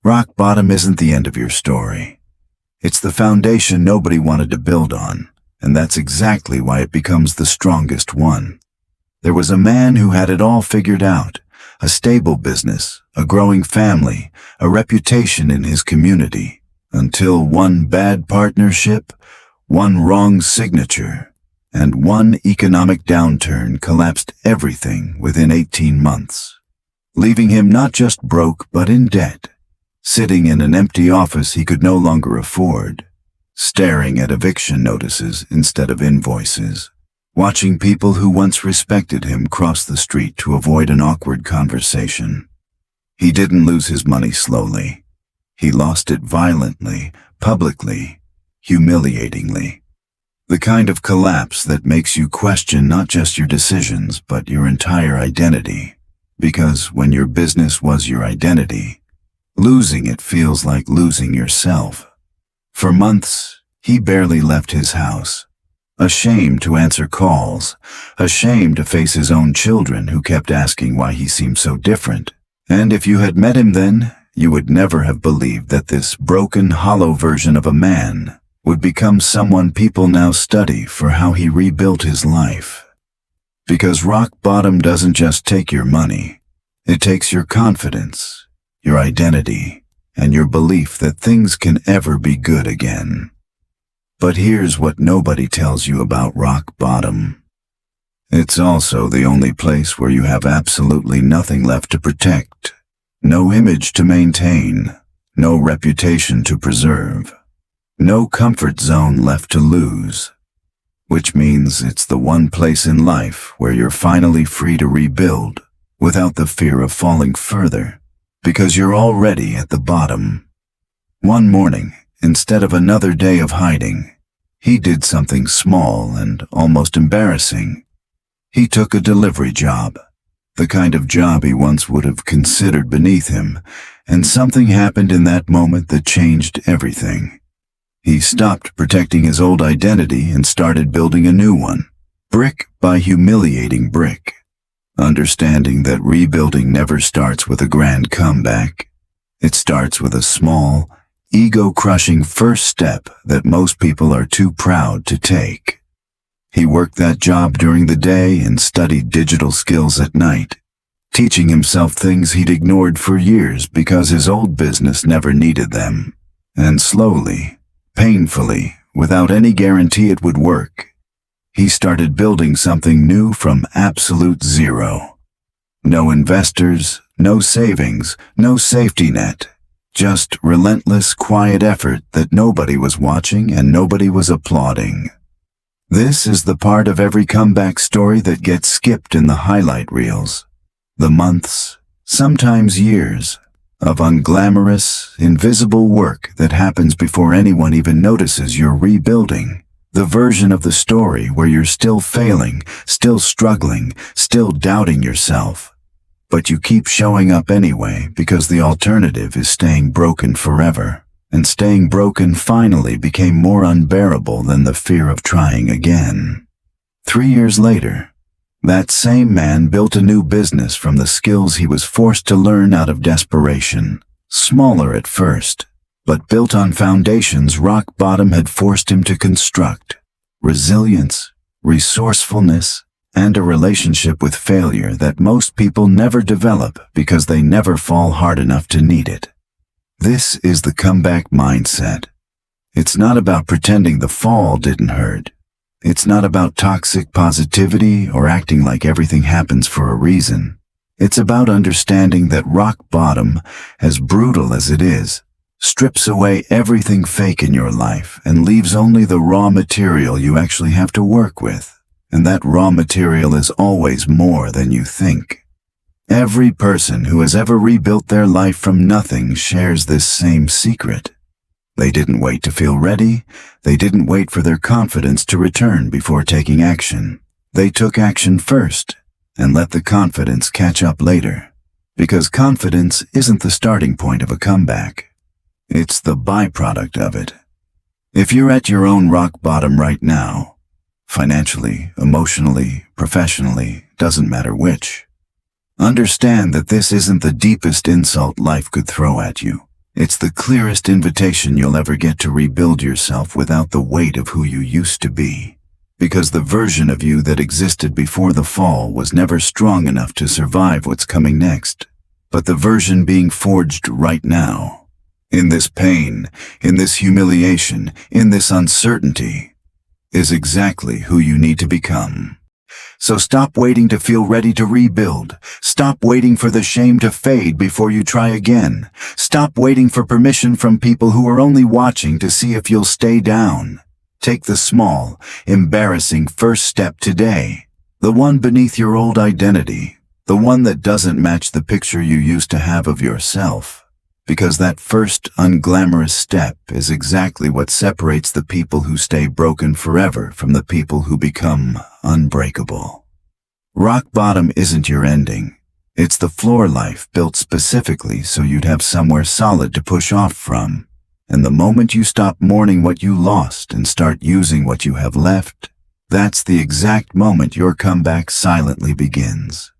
Rock bottom isn't the end of your story. It's the foundation nobody wanted to build on, and that's exactly why it becomes the strongest one. There was a man who had it all figured out, a stable business, a growing family, a reputation in his community, until one bad partnership, one wrong signature, and one economic downturn collapsed everything within 18 months, leaving him not just broke but in debt, sitting in an empty office he could no longer afford, staring at eviction notices instead of invoices, watching people who once respected him cross the street to avoid an awkward conversation. He didn't lose his money slowly. He lost it violently, publicly, humiliatingly. The kind of collapse that makes you question not just your decisions, but your entire identity. Because when your business was your identity, losing it feels like losing yourself. For months, he barely left his house. Ashamed to answer calls, ashamed to face his own children who kept asking why he seemed so different. And if you had met him then, you would never have believed that this broken, hollow version of a man would become someone people now study for how he rebuilt his life. Because rock bottom doesn't just take your money, it takes your confidence, your identity, and your belief that things can ever be good again. But here's what nobody tells you about rock bottom. It's also the only place where you have absolutely nothing left to protect, no image to maintain, no reputation to preserve, no comfort zone left to lose. Which means it's the one place in life where you're finally free to rebuild without the fear of falling further, because you're already at the bottom. One morning, instead of another day of hiding, he did something small and almost embarrassing. He took a delivery job, the kind of job he once would have considered beneath him, and something happened in that moment that changed everything. He stopped protecting his old identity and started building a new one, brick by humiliating brick, understanding that rebuilding never starts with a grand comeback. It starts with a small, ego-crushing first step that most people are too proud to take. He worked that job during the day and studied digital skills at night, teaching himself things he'd ignored for years because his old business never needed them. And slowly, painfully, without any guarantee it would work, he started building something new from absolute zero. No investors, no savings, no safety net. Just relentless, quiet effort that nobody was watching and nobody was applauding. This is the part of every comeback story that gets skipped in the highlight reels. The months, sometimes years, of unglamorous, invisible work that happens before anyone even notices you're rebuilding. The version of the story where you're still failing, still struggling, still doubting yourself. But you keep showing up anyway because the alternative is staying broken forever. And staying broken finally became more unbearable than the fear of trying again. 3 years later, that same man built a new business from the skills he was forced to learn out of desperation. Smaller at first, but built on foundations rock bottom had forced him to construct. Resilience, resourcefulness, and a relationship with failure that most people never develop because they never fall hard enough to need it. This is the comeback mindset. It's not about pretending the fall didn't hurt. It's not about toxic positivity or acting like everything happens for a reason. It's about understanding that rock bottom, as brutal as it is, strips away everything fake in your life and leaves only the raw material you actually have to work with. And that raw material is always more than you think. Every person who has ever rebuilt their life from nothing shares this same secret. They didn't wait to feel ready. They didn't wait for their confidence to return before taking action. They took action first and let the confidence catch up later. Because confidence isn't the starting point of a comeback. It's the byproduct of it. If you're at your own rock bottom right now, financially, emotionally, professionally, doesn't matter which, understand that this isn't the deepest insult life could throw at you. It's the clearest invitation you'll ever get to rebuild yourself without the weight of who you used to be. Because the version of you that existed before the fall was never strong enough to survive what's coming next. But the version being forged right now, in this pain, in this humiliation, in this uncertainty, is exactly who you need to become. So stop waiting to feel ready to rebuild. Stop waiting for the shame to fade before you try again. Stop waiting for permission from people who are only watching to see if you'll stay down. Take the small, embarrassing first step today. The one beneath your old identity. The one that doesn't match the picture you used to have of yourself. Because that first unglamorous step is exactly what separates the people who stay broken forever from the people who become unbreakable. Rock bottom isn't your ending. It's the floor life built specifically so you'd have somewhere solid to push off from. And the moment you stop mourning what you lost and start using what you have left, that's the exact moment your comeback silently begins.